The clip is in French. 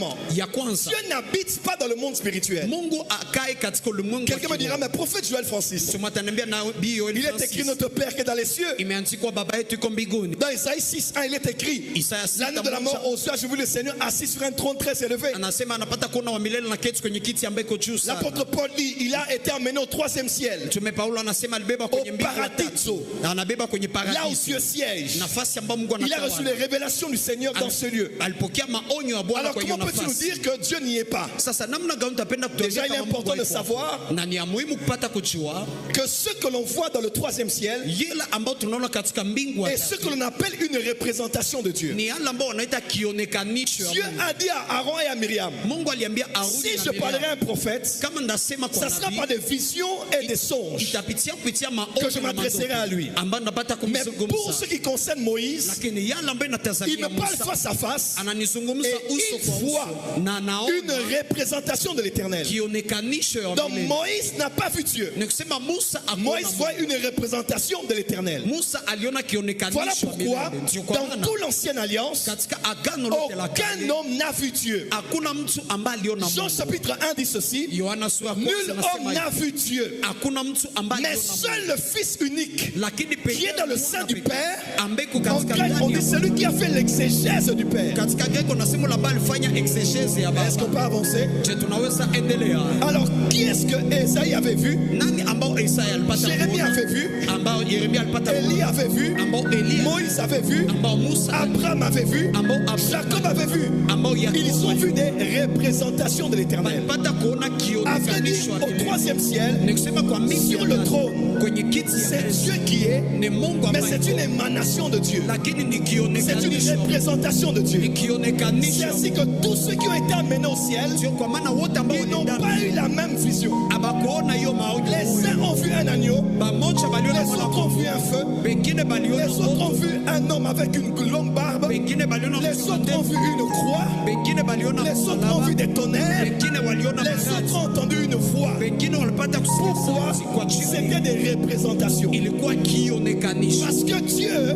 Dieu n'habite pas dans le monde spirituel. Quelqu'un me dira, mais prophète Joël Francis, il est écrit notre Père qui est dans les cieux. Dans Isaïe 6:1, il est écrit, l'année de la mort aux cieux, j'ai vu le Seigneur assis sur un trône très élevé. L'apôtre Paul dit, il a été emmené au 3e ciel, au paradiso, là où Dieu siège. Il a reçu les révélations du Seigneur dans ce lieu. Alors comment peux-tu nous dire que Dieu n'y est pas? Déjà, il est important de savoir que ce que l'on voit dans le 3e ciel est ce que l'on appelle une représentation de Dieu. Dieu a dit à Aaron et à Myriam, si je parlerai à un prophète, ça ne sera pas des visions et des songes que je m'adresserai à lui. Mais pour ce qui concerne Moïse, il me parle face à face et il voit une représentation de l'Éternel. Donc Moïse n'a pas vu Dieu. Moïse voit une représentation de l'Éternel. Voilà pourquoi dans toute l'ancienne alliance, aucun homme n'a vu Dieu. Jean chapitre 1 dit ceci, nul homme n'a vu Dieu, mais seul le Fils unique qui est dans le sein du Père. En grec on dit celui qui a fait l'exégèse du Père. Est-ce qu'on peut avancer? Alors qui est-ce que Esaïe avait vu? Jérémie avait vu, Élie avait vu, Moïse avait vu, Abraham avait vu, Jacob avait vu. Ils ont vu des représentations de l'Éternel. Après dit au 3e ciel, sur le trône, c'est Dieu qui est, mais c'est une émanation de Dieu. C'est une représentation de Dieu. C'est ainsi que tous ceux qui ont été amenés au ciel, ils n'ont pas eu la même vision. Les uns ont vu un agneau, les autres ont vu un feu, les autres ont vu un homme avec une longue barbe, les autres ont vu une croix, les autres ont vu des tonnerres, les autres ont entendu une voix. Pourquoi? C'était des représentations. Parce que Dieu